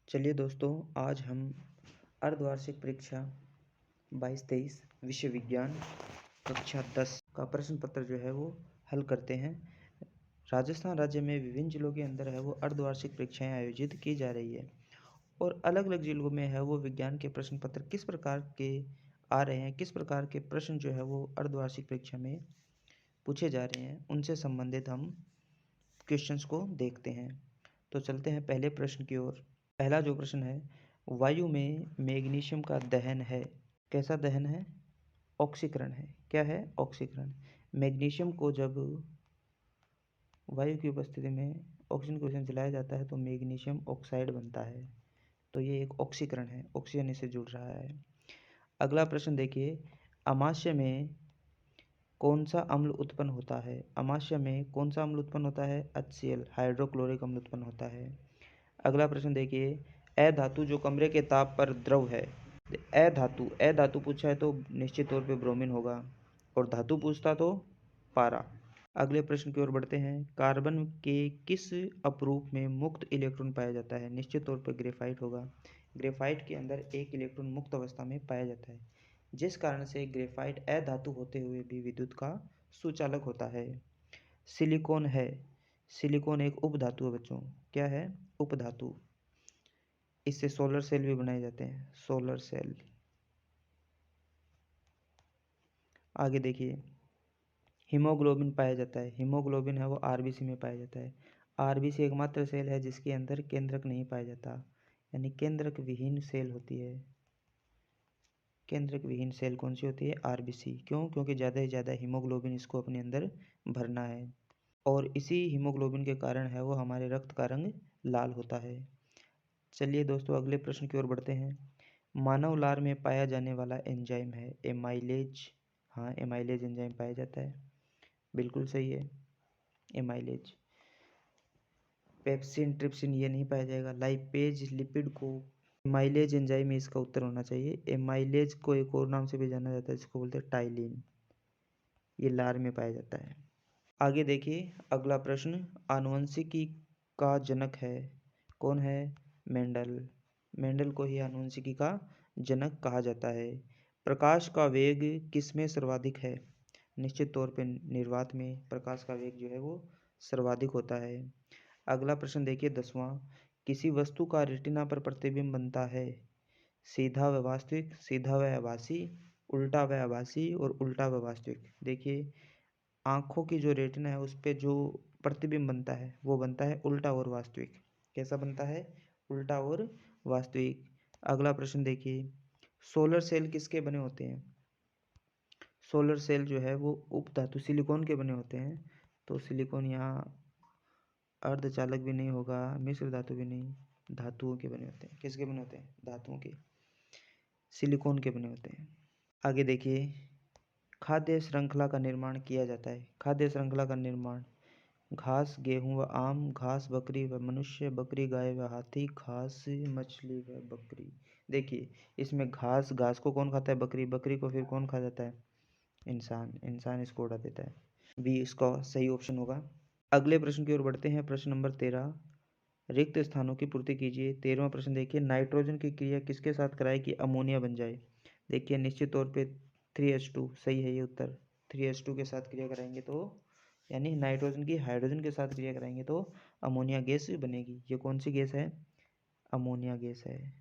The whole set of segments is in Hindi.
चलिए दोस्तों, आज हम अर्धवार्षिक परीक्षा 22-23 विषय विज्ञान कक्षा 10 का प्रश्न पत्र जो है वो हल करते हैं। राजस्थान राज्य में विभिन्न जिलों के अंदर है वो अर्धवार्षिक परीक्षाएं आयोजित की जा रही है और अलग अलग जिलों में है वो विज्ञान के प्रश्न पत्र किस प्रकार के आ रहे हैं, किस प्रकार के प्रश्न जो है वो अर्धवार्षिक परीक्षा में पूछे जा रहे हैं, उनसे संबंधित हम क्वेश्चंस को देखते हैं। तो चलते हैं पहले प्रश्न की ओर। पहला जो प्रश्न है, वायु में मैग्नीशियम का दहन है। कैसा दहन है? ऑक्सीकरण है। क्या है? ऑक्सीकरण। मैग्नीशियम को जब वायु की उपस्थिति में ऑक्सीजन के ऑक्सीजन जलाया जाता है तो मैग्नीशियम ऑक्साइड बनता है। तो ये एक ऑक्सीकरण है, ऑक्सीजन इससे जुड़ रहा है। अगला प्रश्न देखिए, अमाशय में कौन सा अम्ल उत्पन्न होता है? अमाशय में कौन सा अम्ल उत्पन्न होता है? HCl, हाइड्रोक्लोरिक अम्ल उत्पन्न होता है। अगला प्रश्न देखिए, अधातु जो कमरे के ताप पर द्रव है। अधातु पूछा है तो निश्चित तौर पे ब्रोमीन होगा और धातु पूछता तो पारा। अगले प्रश्न की ओर बढ़ते हैं, कार्बन के किस अपरूप में मुक्त इलेक्ट्रॉन पाया जाता है? निश्चित तौर पर ग्रेफाइट होगा। ग्रेफाइट के अंदर एक इलेक्ट्रॉन मुक्त अवस्था में पाया जाता है, जिस कारण से ग्रेफाइट अधातु होते हुए भी विद्युत का सुचालक होता है। सिलिकॉन है। सिलिकॉन एक उपधातु है बच्चों। क्या है? उपधातु। इससे सोलर सेल भी बनाए जाते हैं, सोलर सेल। आगे देखिए, हीमोग्लोबिन पाया जाता है। हीमोग्लोबिन है वो आरबीसी में पाया जाता है। आरबीसी एकमात्र सेल है जिसके अंदर केंद्रक नहीं पाया जाता, यानी केंद्रक विहीन सेल होती है। केंद्रक विहीन सेल कौन सी होती है? आरबीसी। क्यों? क्योंकि ज़्यादा से ज़्यादा हीमोग्लोबिन इसको अपने अंदर भरना है और इसी हीमोग्लोबिन के कारण है वो हमारे रक्त का रंग लाल होता है। चलिए दोस्तों, अगले प्रश्न की ओर बढ़ते हैं। मानव लार में पाया जाने वाला एंजाइम है एमाइलेज। हाँ, एमाइलेज एंजाइम पाया जाता है, बिल्कुल सही है, एमाइलेज। पेप्सिन, ट्रिप्सिन ये नहीं पाया जाएगा। लाइपेज लिपिड को एमाइलेज एंजाइम, इसका उत्तर होना चाहिए। एमाइलेज को एक और नाम से भी जाना जाता है, जिसको बोलते हैं टाइलिन। ये लार में पाया जाता है। आगे देखिए, अगला प्रश्न, आनुवंशिकी का जनक है। कौन है? मेंडल। मेंडल को ही आनुवंशिकी का जनक कहा जाता है। प्रकाश का वेग किसमें सर्वाधिक है? निश्चित तौर पे निर्वात में प्रकाश का वेग जो है वो सर्वाधिक होता है। अगला प्रश्न देखिए, 10वां, किसी वस्तु का रेटिना पर प्रतिबिंब बनता है। सीधा व वास्तविक, सीधा व आभासी, उल्टा व आभासी और उल्टा व वास्तविक। देखिए, आँखों की जो रेटिना है उस पे जो प्रतिबिंब बनता है वो बनता है उल्टा और वास्तविक। कैसा बनता है? उल्टा और वास्तविक। अगला प्रश्न देखिए, सोलर सेल किसके बने होते हैं? सोलर सेल जो है वो उपधातु सिलिकॉन के बने होते हैं। तो सिलिकॉन यहाँ अर्धचालक भी नहीं होगा, मिश्र धातु भी नहीं, धातुओं के बने होते हैं। किसके बने होते हैं? धातुओं के, सिलिकॉन के बने होते हैं। आगे देखिए, खाद्य श्रृंखला का निर्माण किया जाता है। खाद्य श्रृंखला का निर्माण, घास, गेहूं व आम, घास बकरी व मनुष्य, बकरी गाय व हाथी, घास मछली व बकरी। देखिए, इसमें घास, घास को कौन खाता है? बकरी। बकरी को फिर कौन खा जाता है? इंसान। इंसान इसको उड़ा देता है। बी इसका सही ऑप्शन होगा। अगले प्रश्न की ओर बढ़ते हैं। प्रश्न नंबर 13, रिक्त स्थानों की पूर्ति कीजिए। 13वां प्रश्न देखिए, नाइट्रोजन की क्रिया किसके साथ कराए कि अमोनिया बन जाए? देखिए, निश्चित तौर पे 3H2 सही है ये उत्तर। 3H2 के साथ क्रिया कराएंगे तो, यानी नाइट्रोजन की हाइड्रोजन के साथ क्रिया कराएंगे तो अमोनिया गैस बनेगी। ये कौन सी गैस है? अमोनिया गैस है।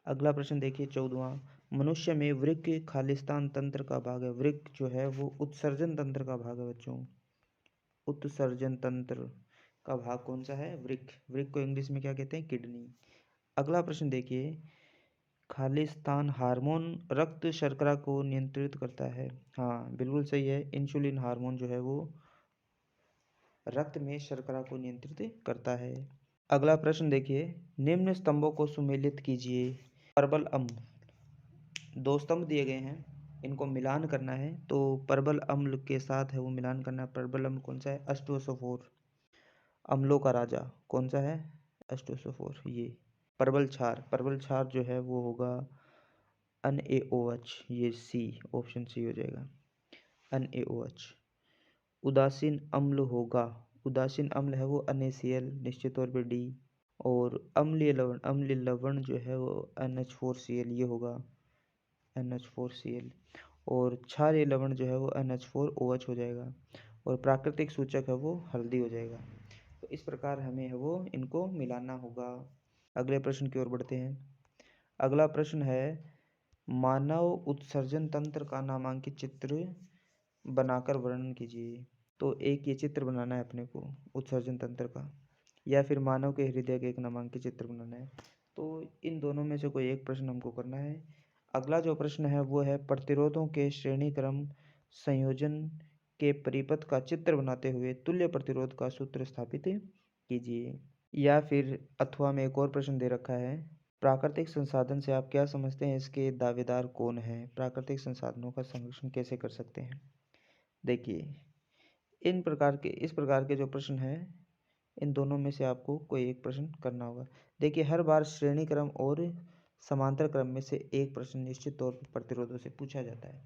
अगला प्रश्न देखिए, 14वां, मनुष्य में वृक्क खालिस्तान तंत्र का भाग है। वृक्क जो है वो उत्सर्जन तंत्र का भाग है बच्चों। उत्सर्जन तंत्र का भाग कौन सा है? वृक्क। वृक्क को इंग्लिश में क्या कहते हैं? किडनी। अगला प्रश्न देखिए, खालिस्तान हार्मोन रक्त शर्करा को नियंत्रित करता है। हाँ, बिल्कुल सही है। इंसुलिन हार्मोन जो है वो रक्त में शर्करा को नियंत्रित करता है। अगला प्रश्न देखिए, निम्न स्तंभों को सुमेलित कीजिए। परबल अम्ल, दो स्तंभ दिए गए हैं, इनको मिलान करना है तो परबल अम्ल के साथ है वो मिलान करना है। परबल अम्ल कौन सा है? H2SO4। अम्लों का राजा कौन सा है? H2SO4। ये परबल क्षार, परबल क्षार जो है वो होगा NaOH। ये सी, ऑप्शन सी हो जाएगा, NaOH। उदासीन अम्ल होगा उदासीन अम्ल है वो NaCl निश्चित तौर पे D। और अम्लीय लवण जो है वो NH4Cl ये होगा NH4Cl। और क्षारीय लवण जो है वो NH4OH हो जाएगा। और प्राकृतिक सूचक है वो हल्दी हो जाएगा। तो इस प्रकार हमें है वो इनको मिलाना होगा। अगले प्रश्न की ओर बढ़ते हैं। अगला प्रश्न है मानव उत्सर्जन तंत्र का नामांकित चित्र बनाकर वर्णन कीजिए। तो एक ये चित्र बनाना है अपने को उत्सर्जन तंत्र का, या फिर मानव के हृदय का एक नामांकित चित्र बनाना है। तो इन दोनों में से कोई एक प्रश्न हमको करना है। अगला जो प्रश्न है वो है प्रतिरोधों के श्रेणी क्रम संयोजन के परिपथ का चित्र बनाते हुए तुल्य प्रतिरोध का सूत्र स्थापित कीजिए। या फिर अथवा में एक और प्रश्न दे रखा है प्राकृतिक संसाधन से आप क्या समझते हैं, इसके दावेदार कौन है, प्राकृतिक संसाधनों का संरक्षण कैसे कर सकते हैं। देखिए इस प्रकार के जो प्रश्न हैं इन दोनों में से आपको कोई एक प्रश्न करना होगा। देखिए हर बार श्रेणी क्रम और समांतर क्रम में से एक प्रश्न निश्चित तौर पर प्रतिरोधों से पूछा जाता है।